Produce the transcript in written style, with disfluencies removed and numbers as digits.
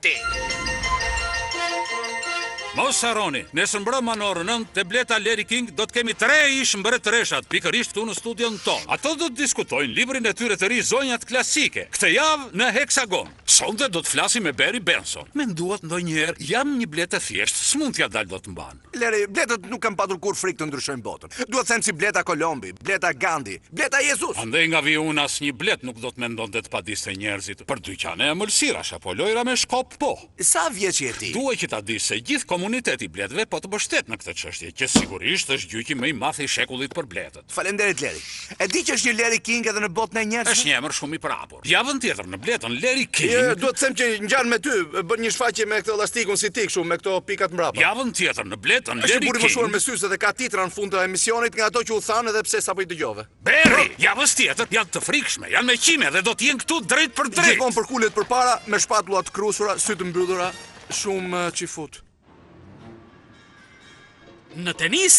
ti. Mos harroni, nesër mbrëma në orën 9 te Bleta Leri King do të kemi 3 ish mbretëreshat pikërisht këtu në studion tonë. Ato do të diskutojnë librin e tyre të ri Zonjat Klasike. Këtë javë në Hexagon. Sonte do të flasim me Barry Benson. Menduat ndonjëherë jam një bletë thjesht, s'mund t'ja dal do të mban. Leri, bletët nuk kanë patur kur frikë të ndryshojnë botën. Duhet them si bleta Kolombi, bleta Gandhi, bleta Jesus. Andaj nga vi unë asnjë blet nuk do të mendonte të padiste njerëzit. Për dyqane e mëlsirash apo lojra me shkop po. Sa vjeç je ti? Duhet që ta dish se gjithë komuniteti i bletëve po të mbështet në këtë çështje, që sigurisht është gjyqi më i madh i shekullit për bletët. Faleminderit Leri. E di që është një Leri King edhe në botën e njerëzve? Është një emër shumë i prapur. Javën tjetër në Bletën Leri King. Duhet të them që ngjan me ty, bën një shfaqje me këtë elastikun si ti kështu, me këto pikat mbrapa. Javën tjetër në Bletën Është Leri buri moshuar King. me syze dhe ka titra në fund të emisionit nga ato që u thanë edhe pse sapo i dëgjove. Berri, javës tjetër janë të frikshme, janë me qime dhe do të jenë këtu drejt për drejt. Gjithmonë për kulet përpara, me shpatulла të krusura, sy të mbyllura, shumë çifut. Në tenis